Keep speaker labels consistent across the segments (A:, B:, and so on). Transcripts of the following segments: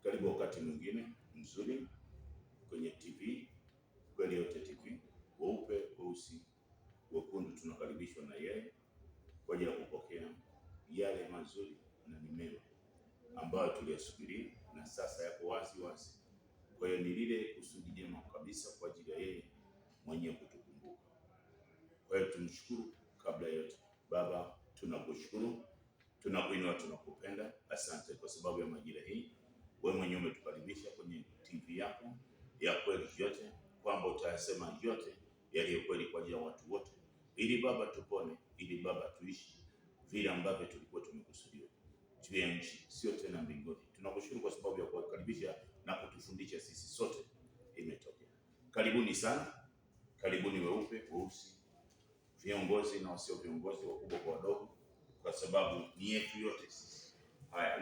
A: Karibu wakati mwingine mzuri kwenye TV, Kweli Yote TV. Weupe, weusi, wekundu, tunakaribishwa na yeye kwa ajili ya kupokea yale mazuri na ni mema ambayo tuliyasubiria na sasa yako wazi wazi. Kwa hiyo ni lile kusudi jema kabisa kwa ajili ya yeye mwenyewe kutukumbuka. Kwa hiyo tumshukuru kabla yote. Baba, tunakushukuru, tunakuinua, tunakupenda. Asante kwa sababu ya majira hii. Wewe mwenyewe umetukaribisha kwenye TV yako ya Kweli Yote, kwamba utayasema yote yaliyo kweli kwa ajili ya watu wote, ili Baba tupone, ili Baba tuishi vile ambavyo tulikuwa tumekusudiwa juu ya nchi, sio tena mbinguni. Tunakushukuru kwa sababu ya kukaribisha na kutufundisha sisi sote imetokea. Karibuni sana, karibuni weupe, weusi, viongozi na wasio viongozi, wakubwa kwa wadogo, kwa sababu ni yetu yote sisi. Haya,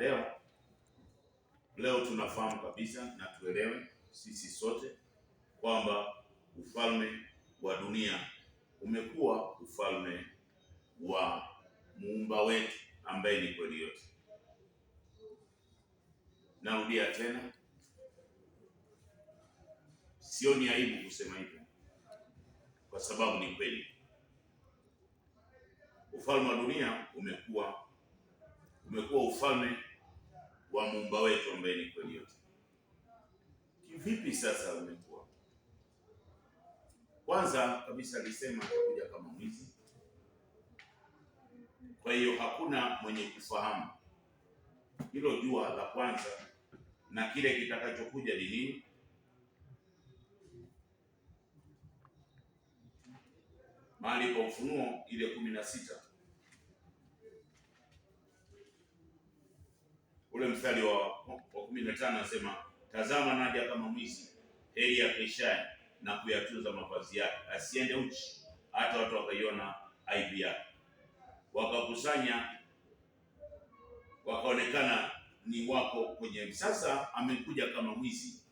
A: leo tunafahamu kabisa na tuelewe sisi sote kwamba ufalme wa dunia umekuwa ufalme wa muumba wetu ambaye ni Kweli Yote. Narudia tena, sioni aibu kusema hivyo kwa sababu ni kweli. Ufalme wa dunia umekuwa ufalme wa muumba wetu ambaye ni Kweli Yote. Kivipi sasa umekuwa? Kwanza kabisa alisema atakuja kama mwizi. Kwa hiyo hakuna mwenye kufahamu hilo jua la kwanza na kile kitakachokuja ni nini. Mahali pa Ufunuo ile 16 ule mstari wa 15 anasema, tazama naja kama mwizi, heri akeshaye na kuyatunza mavazi yake, asiende uchi, hata watu wakaiona aibu yake. Wakakusanya, wakaonekana ni wako kwenye. Sasa amekuja kama mwizi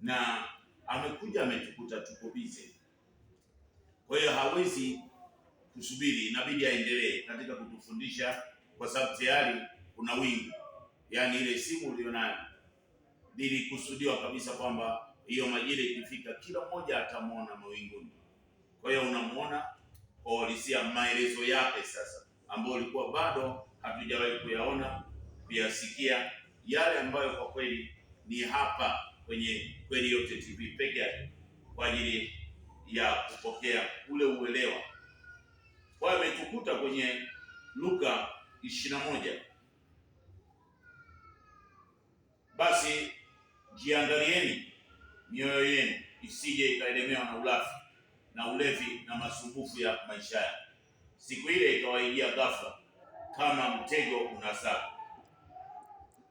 A: na amekuja ametukuta tuko bize. Kwa hiyo hawezi kusubiri, inabidi aendelee katika kutufundisha, kwa sababu tayari kuna wingu. Yaani ile simu ulionayo nilikusudiwa kabisa kwamba hiyo majira ikifika kila mmoja atamwona mawinguni. Kwa hiyo unamuona kwa uhalisia maelezo yake sasa, ambayo ulikuwa bado hatujawahi kuyaona, kuyasikia, yale ambayo kwa kweli ni hapa kwenye Kweli Yote TV peke yake kwa ajili ya kupokea ule uelewa. Kwa hiyo ametukuta kwenye Luka 21. Basi jiangalieni mioyo yenu isije ikaelemewa na ulafi na ulevi na masumbufu ya maisha yake. Siku ile ikawaijia ghafla kama mtego unasaka,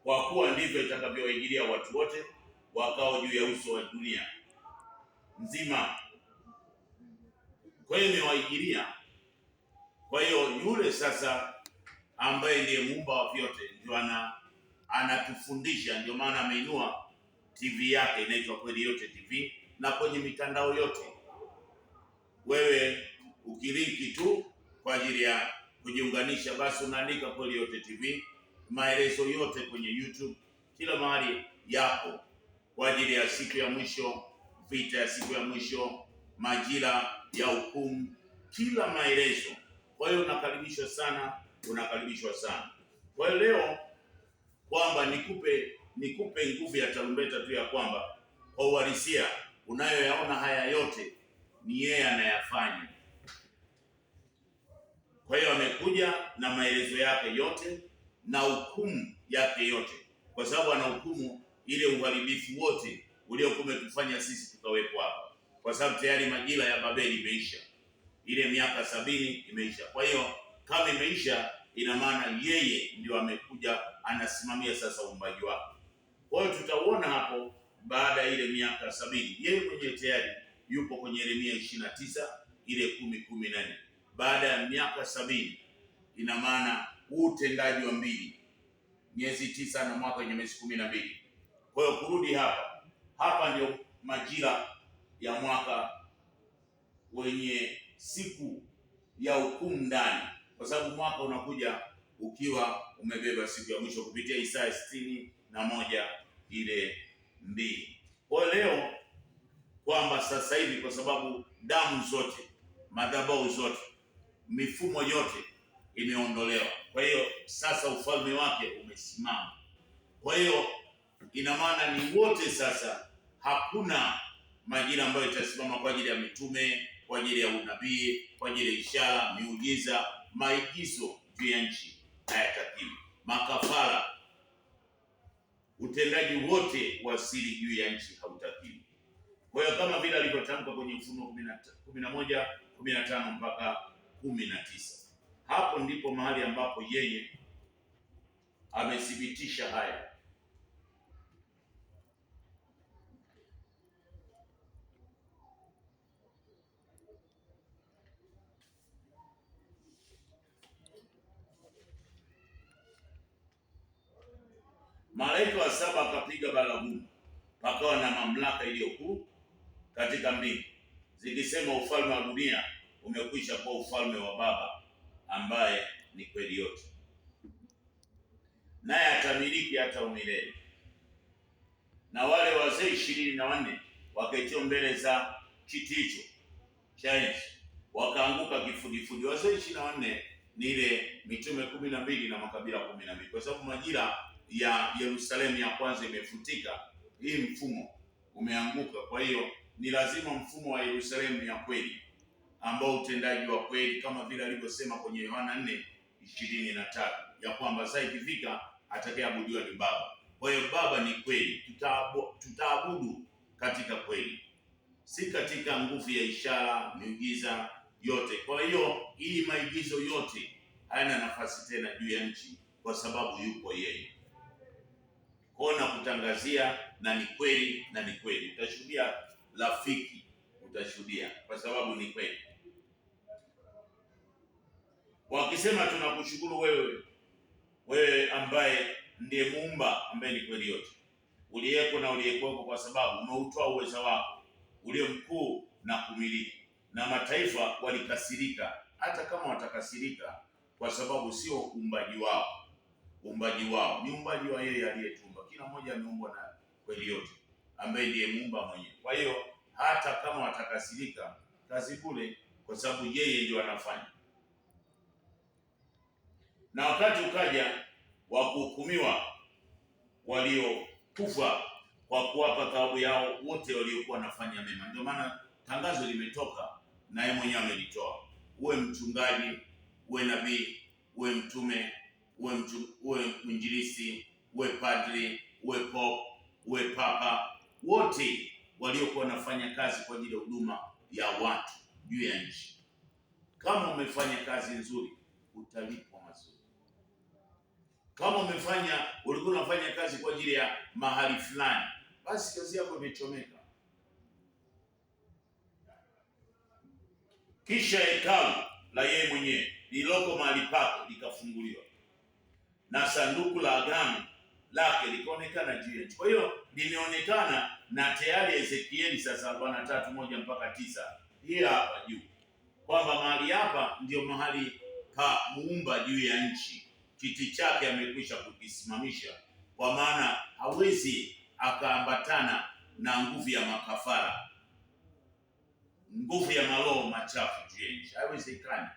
A: kwa kuwa ndivyo itakavyowaingilia watu wote wakao juu ya uso wa dunia nzima. Kwa hiyo imewaigilia. Kwa hiyo yule sasa ambaye ndiye muumba wa vyote ndio anatufundisha. Ndio maana ameinua TV yake inaitwa Kweli Yote TV, na kwenye mitandao yote wewe ukilinki tu kwa ajili ya kujiunganisha, basi unaandika Kweli Yote TV, maelezo yote kwenye YouTube, kila mahali yapo kwa ajili ya siku ya mwisho, vita ya siku ya mwisho, majira ya hukumu, kila maelezo. Kwa hiyo unakaribishwa sana. Kwa hiyo leo kwamba nikupe nguvu ya tarumbeta tu ya kwamba kwa uhalisia unayoyaona haya yote ni yeye anayafanya. Kwa hiyo amekuja na maelezo yake yote na hukumu yake yote, kwa sababu ana hukumu ile uharibifu wote uliokuwa umetufanya sisi tukawepo hapa, kwa sababu tayari majira ya Babeli imeisha, ile miaka 70 imeisha. Kwa hiyo kama imeisha, ina maana yeye ndio amekuja anasimamia sasa uumbaji wake. Kwa hiyo tutauona hapo baada ya ile miaka 70, yeye mwenyewe tayari yupo kwenye Yeremia 29 ile 10:14. Baada ya miaka 70, ina maana huu utendaji wa miezi 9 na mwaka wenye miezi 12. Kwa hiyo kurudi hapa ndio majira ya mwaka wenye siku ya hukumu ndani, kwa sababu mwaka unakuja ukiwa umebeba siku ya mwisho kupitia Isaya 61 ile mbili. Kwa leo kwamba sasa hivi kwa sababu damu zote, madhabahu zote, mifumo yote imeondolewa, kwa hiyo sasa ufalme wake umesimama. Kwa hiyo ina maana ni wote sasa, hakuna majina ambayo itasimama kwa ajili ya mitume, kwa ajili ya unabii, kwa ajili ya ishara, miujiza, maigizo juu ya nchi hayatakiwi. Makafara, utendaji wote wa siri juu ya nchi hautakiwi. Kwa hiyo kama vile alivyotamka kwenye Ufunuo 11:15 mpaka 19, hapo ndipo mahali ambapo yeye amethibitisha haya. Malaika wa saba akapiga baragumu, pakawa na mamlaka iliyokuu katika mbingu zikisema, ufalme wa dunia umekwisha kuwa ufalme wa Baba ambaye ni kweli yote, naye atamiliki hata umilele. Na wale wazee 24 waketio mbele za kiti hicho cha enzi wakaanguka kifudifudi. Wazee 24 ni ile mitume 12 na makabila 12, kwa sababu majira ya Yerusalemu ya kwanza imefutika, hii mfumo umeanguka. Kwa hiyo ni lazima mfumo wa Yerusalemu ya kweli, ambao utendaji wa kweli, kama vile alivyosema kwenye Yohana 4:23 ya kwamba sasa ikifika atakayeabudiwa ni Baba. Kwa hiyo Baba ni kweli, tutaabudu katika kweli, si katika nguvu ya ishara, miujiza yote. Kwa hiyo hii maigizo yote hayana nafasi tena juu ya nchi, kwa sababu yupo yeye. Kona kutangazia na ni kweli, na ni kweli. Utashuhudia rafiki, utashuhudia kwa sababu ni kweli. Wakisema tunakushukuru wewe ambaye ndiye muumba, ambaye ni kweli yote, uliyeko na uliyekuwako, kwa sababu umeutoa uweza wako ulio mkuu na kumiliki. Na mataifa walikasirika, hata kama watakasirika, kwa sababu sio uumbaji wao. Uumbaji wao ni uumbaji wa yeye aliyetumba. Kila mmoja ameumbwa na kweli yote, ambaye ndiye muumba mwenyewe. Kwa hiyo hata kama watakasirika, kazi bure, kwa sababu yeye ndio anafanya. Na wakati ukaja wa kuhukumiwa waliokufa kwa kuwapa thawabu yao wote waliokuwa wanafanya mema. Ndio maana tangazo limetoka na yeye mwenyewe amelitoa. Uwe mchungaji, uwe nabii, uwe mtume, uwe mwinjilisti, uwe padri, uwe pope, uwe papa, wote waliokuwa wanafanya kazi kwa ajili ya huduma ya watu juu ya nchi. Kama umefanya kazi nzuri, utalipwa mazuri. Kama ulikuwa unafanya kazi kwa ajili ya mahali fulani, basi kazi yako imechomeka. Kisha hekalu la yeye mwenyewe lililoko mahali pako likafunguliwa, na sanduku la agano lake likaonekana juu ya nchi. Kwa hiyo limeonekana, na tayari Ezekieli sasa 43:1 mpaka 9, hii hapa juu, kwamba mahali hapa ndio mahali pa muumba juu ya nchi. Kiti chake amekwisha kukisimamisha, kwa maana hawezi akaambatana na nguvu ya makafara, nguvu ya maroho machafu juu ya nchi, haiwezekani.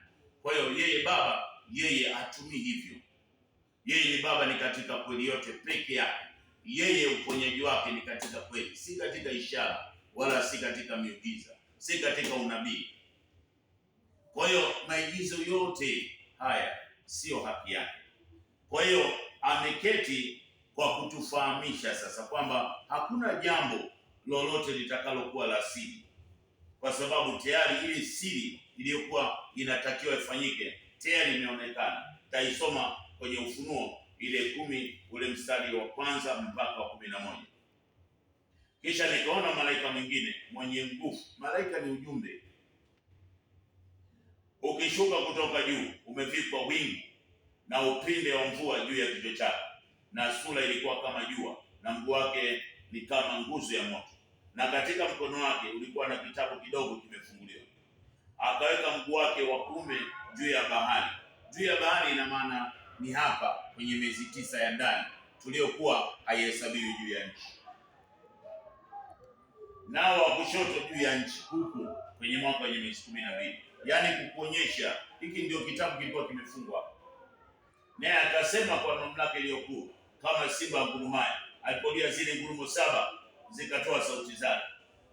A: Kwa hiyo yeye Baba, yeye hatumii hivyo. Yeye ni Baba, ni katika kweli yote peke yake. Yeye uponyaji wake ni katika kweli, si katika ishara, wala si katika miujiza, si katika unabii. Kwa hiyo maigizo yote haya sio haki yake. Kwa hiyo ameketi kwa kutufahamisha sasa kwamba hakuna jambo lolote litakalokuwa la siri, kwa sababu tayari ile siri iliyokuwa inatakiwa ifanyike tayari imeonekana. Taisoma kwenye Ufunuo ile 10 ule mstari wa 1 mpaka wa 11. Kisha nikaona malaika mwingine mwenye nguvu. Malaika ni ujumbe, ukishuka kutoka juu, umevikwa wingu na upinde wa mvua juu ya kichwa chake, na sura ilikuwa kama jua, na mguu wake ni kama nguzo ya moto, na katika mkono wake ulikuwa na kitabu kidogo kimefunguliwa. Akaweka mguu wake wa kuume juu ya bahari. Juu ya bahari ina maana ni hapa kwenye miezi 9 ya ndani, tuliokuwa haihesabiwi juu ya nchi, nao wa kushoto juu ya nchi, huku kwenye mwaka wenye miezi 12. Yaani kukuonyesha hiki ndio kitabu kilikuwa kimefungwa. Naye akasema kwa mamlaka iliyokuu, kama simba ngurumaye, alipolia zile ngurumo 7 zikatoa sauti zake.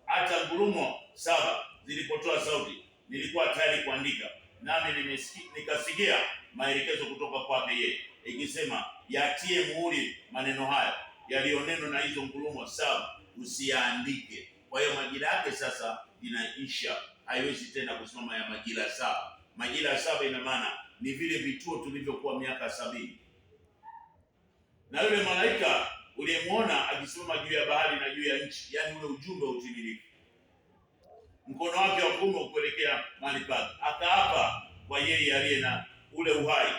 A: Hata ngurumo 7 zilipotoa sauti, nilikuwa tayari kuandika, nami nikasikia maelekezo kutoka kwake yeye, ikisema, yatie muhuri maneno haya yaliyonenwa na hizo ngurumo 7, usiyaandike. Kwa hiyo majira yake sasa inaisha, haiwezi tena kusimama ya majira 7. Majira 7 ina maana ni vile vituo tulivyokuwa miaka 70. Na yule malaika uliyemwona akisimama juu ya bahari na juu ya nchi, yani ule ujumbe utimilifu, mkono wake wa kuume kuelekea mahali pake, akaapa kwa yeye aliye na ule uhai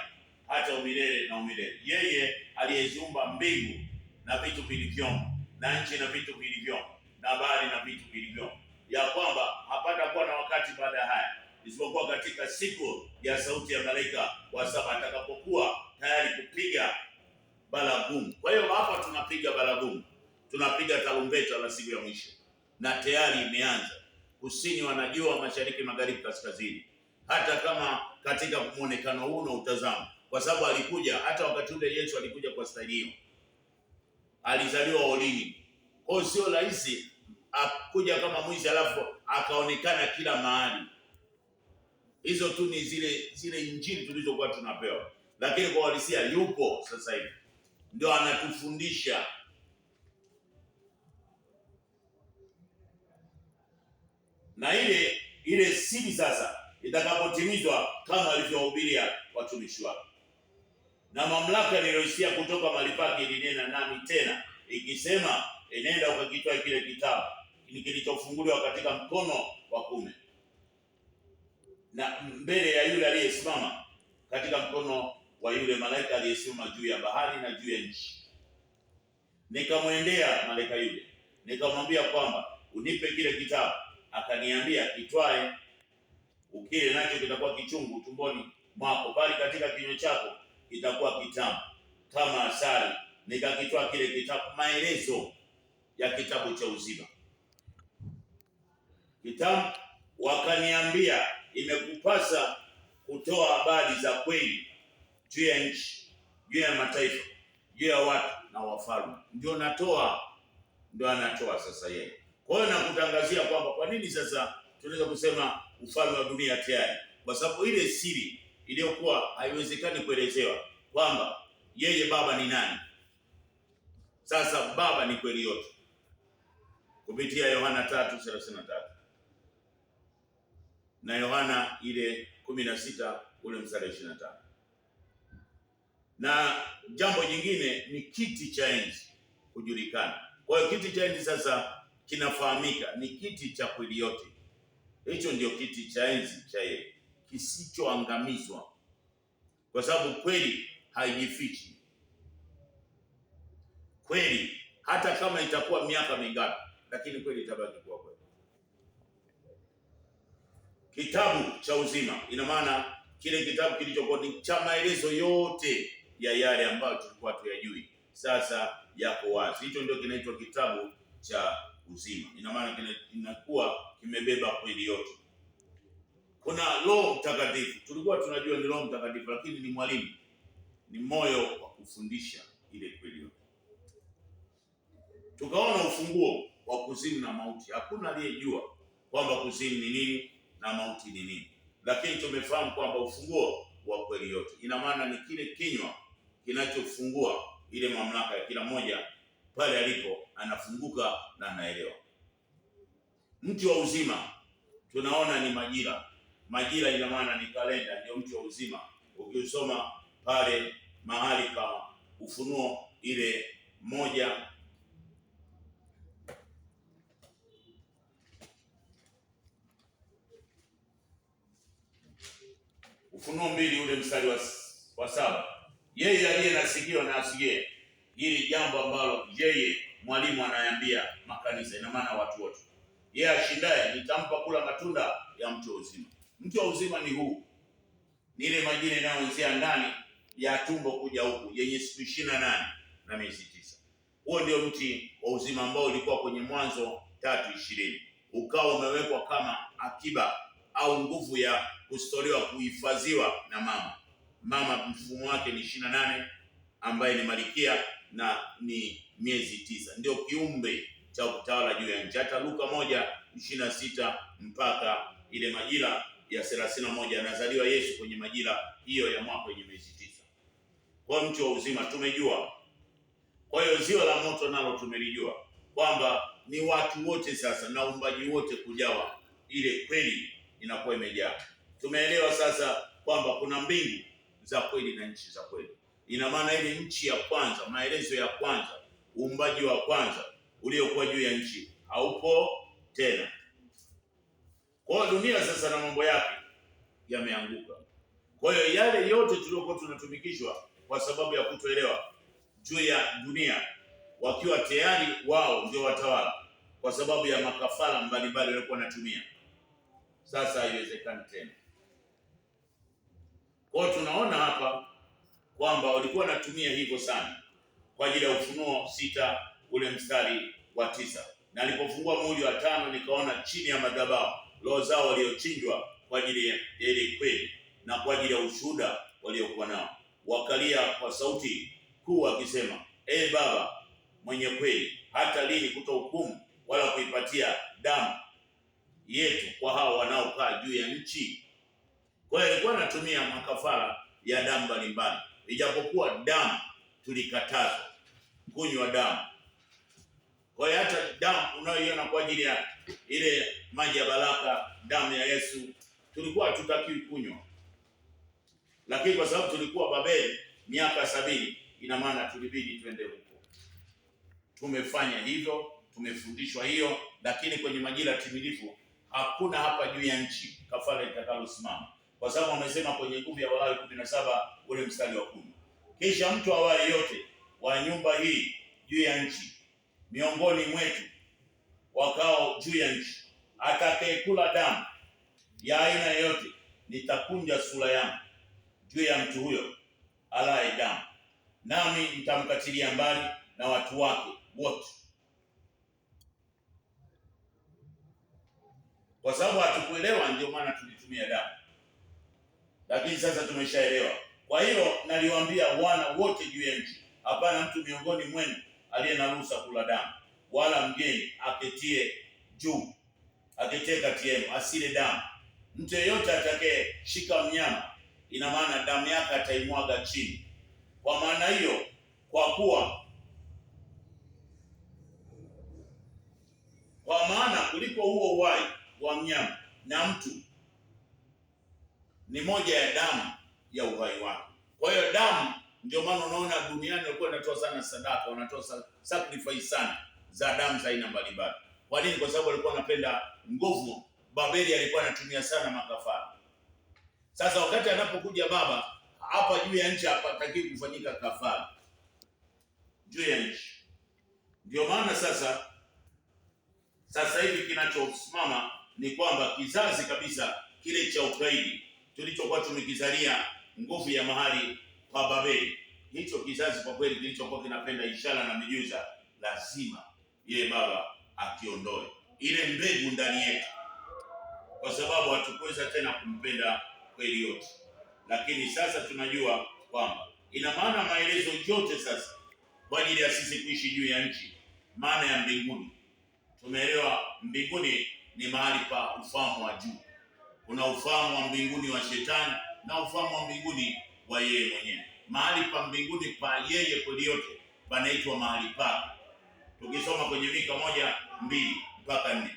A: hata umilele na umilele, yeye aliyeziumba mbingu na vitu vilivyomo, na nchi na vitu vilivyomo, na bahari na vitu vilivyomo, ya kwamba hapata kuwa na wakati baada ya haya, isipokuwa katika siku ya sauti ya malaika wa 7 atakapokuwa tayari kupiga baragumu. Kwa hiyo hapa tunapiga baragumu, tunapiga tarumbeta la siku ya mwisho, na tayari imeanza. Kusini wanajua, mashariki, magharibi, kaskazini. Hata kama katika muonekano huu na utazama, kwa sababu alikuja, hata wakati ule Yesu alikuja kwa staili hiyo, alizaliwa olini. Kwa hiyo sio rahisi akuja kama mwizi alafu akaonekana kila mahali. Hizo tu ni zile injili tulizokuwa tunapewa, lakini kwa uhalisia yupo sasa hivi, ndio anatufundisha. Na ile siri sasa itakapotimizwa kama alivyowahubiria watumishi wake, na mamlaka niliyoisikia kutoka mahali pake ilinena nami tena ikisema, enenda ukakitoa kile kitabu kilichofunguliwa katika mkono wa kuume na mbele ya yule aliyesimama, katika mkono wa yule malaika aliyesimama juu ya bahari na juu ya nchi. Nikamwendea malaika yule, nikamwambia kwamba unipe kile kitabu. Akaniambia, kitwae, ukile nacho kitakuwa kichungu tumboni mwako, bali katika kinywa chako kitakuwa kitamu kama asali. Nikakitwaa kile kitabu, maelezo ya kitabu cha uzima. Kitabu wakaniambia, imekupasa kutoa habari za kweli juu ya nchi, juu ya mataifa, juu ya watu na wafalme. Ndio anatoa sasa yeye. Kwa hiyo nakutangazia kwamba kwa nini sasa tunaweza kusema ufalme wa dunia tayari, kwa sababu ile siri iliyokuwa haiwezekani kuelezewa kwamba yeye Baba ni nani. Sasa Baba ni kweli yote kupitia Yohana 3:33 na Yohana ile 16 ule mstari 25. Na jambo jingine ni kiti cha enzi kujulikana. Kwa hiyo kiti cha enzi sasa kinafahamika ni kiti cha kweli yote. Hicho ndio kiti cha enzi cha yeye, kisichoangamizwa, kwa sababu kweli haijifichi. Kweli hata kama itakuwa miaka mingapi, lakini kweli itabaki kuwa kweli. Kitabu cha uzima, ina maana kile kitabu kilichokuwa ni cha maelezo yote ya yale ambayo tulikuwa tuyajui, sasa yako wazi. Hicho ndio kinaitwa kitabu cha uzima. Ina maana kinakuwa kimebeba kweli yote. Kuna Roho Mtakatifu, tulikuwa tunajua ni Roho Mtakatifu, lakini ni mwalimu, ni moyo wa kufundisha ile kweli yote. Tukaona ufunguo wa kuzimu na mauti. Hakuna aliyejua kwamba kuzimu ni nini na mauti ni nini, lakini tumefahamu kwamba ufunguo wa kweli yote, ina maana ni kile kinywa kinachofungua ile mamlaka ya kila mmoja pale alipo, anafunguka na anaelewa. Mti wa uzima tunaona ni majira. Majira ina maana ni kalenda, ndio mti wa uzima. Ukisoma pale mahali pa Ufunuo ile 1 Ufunuo 2 ule mstari wa 7, yeye aliye na sikio na asikie hili jambo ambalo yeye mwalimu anaambia makanisa, ina maana watu wote. Yeye ashindaye nitampa kula matunda ya mti wa uzima. Mti wa uzima ni huu, ni ile majira inayoanzia ndani ya tumbo kuja huku, yenye siku 28 na miezi 9. Huo ndio mti wa uzima ambao ulikuwa kwenye Mwanzo 3:20, ukawa umewekwa kama akiba au nguvu ya kustolewa, kuhifadhiwa na mama. Mfumo wake ni 28 ambaye ni Malkia na ni miezi 9, ndio kiumbe cha kutawala juu ya nchi. Hata Luka 1:26 mpaka ile majira ya 31 anazaliwa Yesu kwenye majira hiyo ya mwaka wenye miezi 9. Kwa mti wa uzima tumejua. Kwa hiyo ziwa la moto nalo tumelijua kwamba ni watu wote sasa na uumbaji wote kujawa, ile kweli inakuwa imejaa. Tumeelewa sasa kwamba kuna mbingu za kweli na nchi za kweli. Ina maana ile nchi ya kwanza, maelezo ya kwanza, uumbaji wa kwanza uliokuwa juu ya nchi haupo tena. Kwa dunia sasa na mambo yake yameanguka. Kwa hiyo yale yote tuliokuwa tunatumikishwa kwa sababu ya kutoelewa juu ya dunia, wakiwa tayari wao ndio watawala kwa sababu ya makafara mbalimbali walikuwa wanatumia, sasa haiwezekani tena. Kwa hiyo tunaona hapa kwamba walikuwa wanatumia hivyo sana kwa ajili ya Ufunuo 6 ule mstari wa 9, na alipofungua muhuri wa 5 nikaona chini ya madhabahu roho zao waliochinjwa kwa ajili ya ile kweli na kwa ajili ya ushuhuda waliokuwa nao, wakalia kwa sauti kuu wakisema, Baba mwenye kweli, hata lini kutohukumu wala kuipatia damu yetu kwa hao wanaokaa juu ya nchi? Kwa hiyo alikuwa anatumia makafara ya damu mbalimbali, ijapokuwa damu tulikatazwa kunywa damu. Kwa hiyo hata damu unayoiona kwa ajili ya ile maji ya baraka, damu ya Yesu, tulikuwa hatutakiwi kunywa, lakini kwa sababu tulikuwa Babeli miaka 70, ina maana tulibidi twende huko. Tumefanya hivyo, tumefundishwa hiyo, lakini kwenye majira timilifu hakuna hapa juu ya nchi kafara itakalosimama, kwa sababu wamesema kwenye nguvu ya Walawi 17 ule mstari wa 10, kisha mtu awaye yote wa nyumba hii juu ya nchi miongoni mwetu wakao juu ya nchi atakayekula damu ya aina yoyote, nitakunja sura yangu juu ya mtu huyo alaye damu, nami nitamkatilia mbali na watu wake wote. Kwa sababu hatukuelewa, ndio maana tulitumia damu, lakini sasa tumeshaelewa. Kwa hiyo naliwaambia wana wote juu ya nchi, hapana mtu miongoni mwenu aliye na ruhusa kula damu, wala mgeni aketie kati yenu asile damu. Mtu yeyote atakaye shika mnyama, ina maana damu yake ataimwaga chini. Kwa maana hiyo, kwa maana kuliko huo uhai wa mnyama na mtu ni moja ya damu ya uhai wake. Kwa hiyo damu, ndio maana unaona duniani walikuwa wanatoa sana sadaka, wanatoa sacrifice sana za damu za aina mbalimbali. Kwa nini? Kwa sababu walikuwa wanapenda nguvu. Babeli alikuwa anatumia sana makafara. Sasa wakati anapokuja Baba hapa juu ya nchi, hapataki kufanyika kafara juu ya nchi. Ndio maana sasa hivi kinachosimama ni kwamba kizazi kabisa kile cha ukaidi tulichokuwa tumekizalia nguvu ya mahali pa Babeli, hicho kizazi kwa kweli kilichokuwa kinapenda ishara na miujiza, lazima yeye Baba akiondoe ile mbegu ndani yetu, kwa sababu hatukuweza tena kumpenda kweli yote. Lakini sasa tunajua kwamba ina maana maelezo yote sasa kwa ajili ya sisi kuishi juu ya nchi, maana ya mbinguni. Tumeelewa mbinguni ni mahali pa ufahamu wa juu. Kuna ufahamu wa mbinguni wa shetani na ufahamu wa mbinguni wa yeye mwenyewe. Mahali pa mbinguni pa yeye kweli yote panaitwa mahali pake. Tukisoma kwenye Mika 1:2 mpaka 4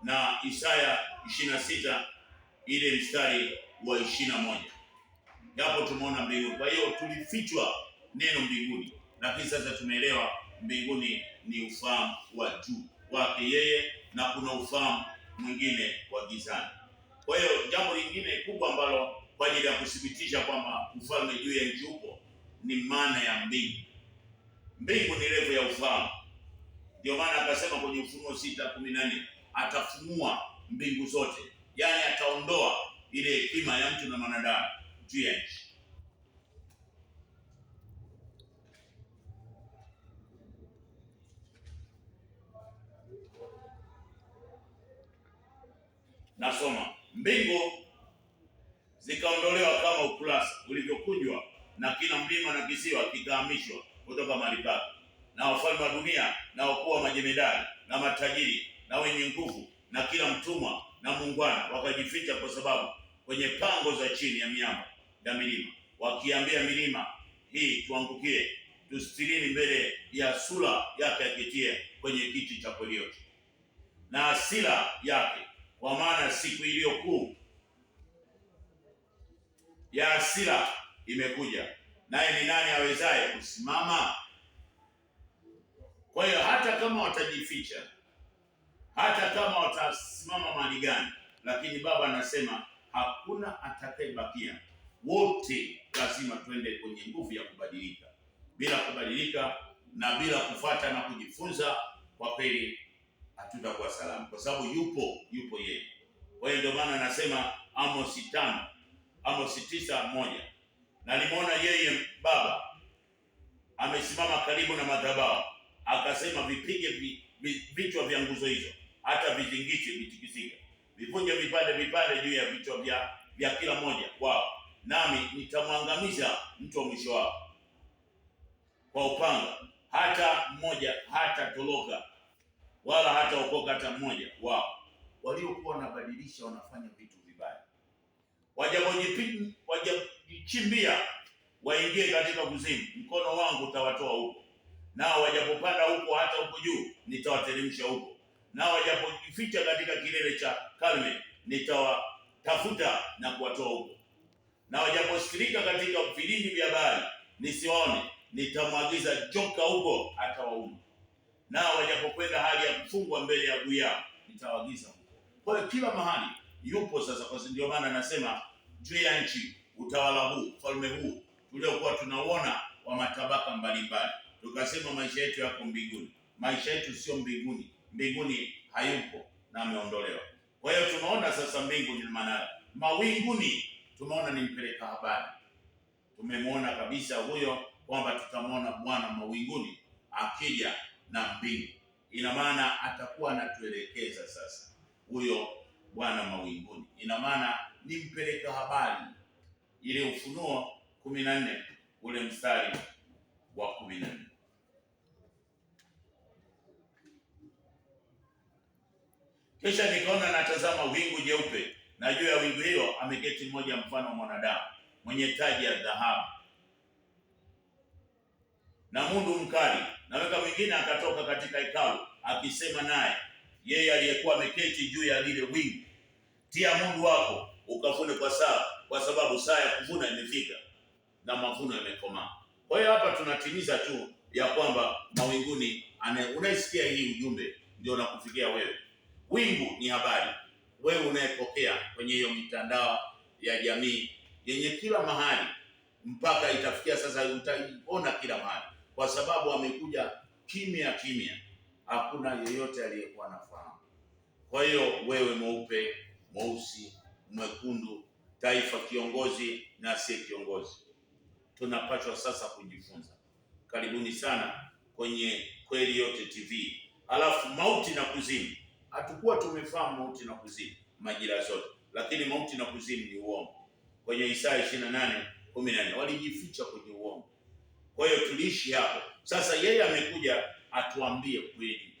A: na Isaya 26 ile mstari wa 21, hapo tumeona mbinguni. Kwa hiyo tulifichwa neno mbinguni, lakini sasa tumeelewa mbinguni ni ufahamu wa juu wake yeye, na kuna ufahamu mwingine wa gizani. Kwa hiyo jambo lingine kubwa ambalo kwa ajili ya kuthibitisha kwamba ufalme juu ya nchi upo ni maana ya mbingu. Mbingu ni level ya ufahamu. Ndio maana akasema kwenye Ufunuo 6:14 atafunua mbingu zote, yaani ataondoa ile hekima ya mtu na mwanadamu juu ya nchi. Nasoma, mbingu zikaondolewa kama ukurasa ulivyokunjwa, na kila mlima na kisiwa kikahamishwa kutoka mahali pake, na wafalme wa dunia na wakuu wa majemadari na matajiri na wenye nguvu na kila mtumwa na muungwana wakajificha, kwa sababu kwenye pango za chini ya miamba ya milima, wakiambia milima hii tuangukie, tustirini mbele ya sura yake akitie kwenye kiti cha kweli yote na hasira yake, kwa maana siku iliyo kuu ya hasira imekuja, naye ni nani awezaye kusimama? Kwa hiyo hata kama watajificha, hata kama watasimama mahali gani, lakini Baba anasema hakuna atakayebakia. Wote lazima tuende kwenye nguvu ya kubadilika. Bila kubadilika na bila kufuata na kujifunza, kwa kweli hatutakuwa salama, kwa sababu yupo yeye. Kwa hiyo ndio maana anasema Amos 9:1, na nimeona yeye Baba amesimama karibu na madhabahu, akasema vipige vichwa vya nguzo hizo, hata vizingiti vitikisike, vivunje vipande juu ya vichwa vya kila mmoja wao, nami nitamwangamiza mtu wa mwisho wao kwa upanga, hata mmoja hatatoroka wala hataokoka hata mmoja wao. Waliokuwa wanabadilisha, wanafanya vitu vibaya, wajapojichimbia waingie katika kuzimu, mkono wangu utawatoa huko. Nao wajapopanda huko hata huko juu, nitawateremsha huko. Nao wajapojificha katika kilele cha Karmeli, nitawatafuta na kuwatoa huko. Na wajaposikilika katika vilindi vya bahari, nisiwaone, nitamwagiza joka huko atawauma. Nao wajapokwenda hali ya kufungwa mbele ya adui yao, nitawaagiza huko. Kwa hiyo kila mahali yupo sasa. Kwa ndio maana anasema juu ya nchi utawala huu, ufalme huu tuliokuwa tunauona wa matabaka mbalimbali, tukasema maisha yetu yako mbinguni. Maisha yetu sio mbinguni. Mbinguni hayupo na ameondolewa. Kwa hiyo tunaona sasa mbingu ni maana mawinguni, tumeona ni mpeleka habari. Tumemwona kabisa huyo kwamba tutamwona Bwana mawinguni akija na mbingu. Ina maana atakuwa anatuelekeza sasa huyo Bwana mawinguni. Ina maana ni mpeleka habari. Ile Ufunuo 14 ule mstari wa 14. Kisha nikaona natazama wingu jeupe, na juu ya wingu hilo ameketi mmoja mfano wa mwanadamu, mwenye taji ya dhahabu na mundu mkali. Na weka mwingine akatoka katika hekalu akisema naye, yeye aliyekuwa ameketi juu ya lile wingu, tia mundu wako ukavune kwa sababu saa ya kuvuna imefika na mavuno yamekomaa. Kwa hiyo hapa tunatimiza tu ya kwamba mawinguni, unaisikia hii ujumbe ndio unakufikia wewe. Wingu ni habari, wewe unayepokea kwenye hiyo mitandao ya jamii yenye kila mahali, mpaka itafikia sasa utaiona kila mahali, kwa sababu amekuja kimya, hakuna yeyote aliyekuwa anafahamu. Kwa hiyo wewe mweupe, mweusi, mwekundu, taifa, kiongozi na asiye kiongozi, tunapaswa sasa kujifunza. Karibuni sana kwenye Kweli Yote TV. Alafu mauti na kuzimu, hatukuwa tumefahamu mauti na kuzimu majira zote, lakini mauti na kuzimu ni uongo. Kwenye Isaya 28:14 walijificha kwenye uongo. Kwa hiyo tuliishi hapo. Sasa yeye amekuja atuambie kweli.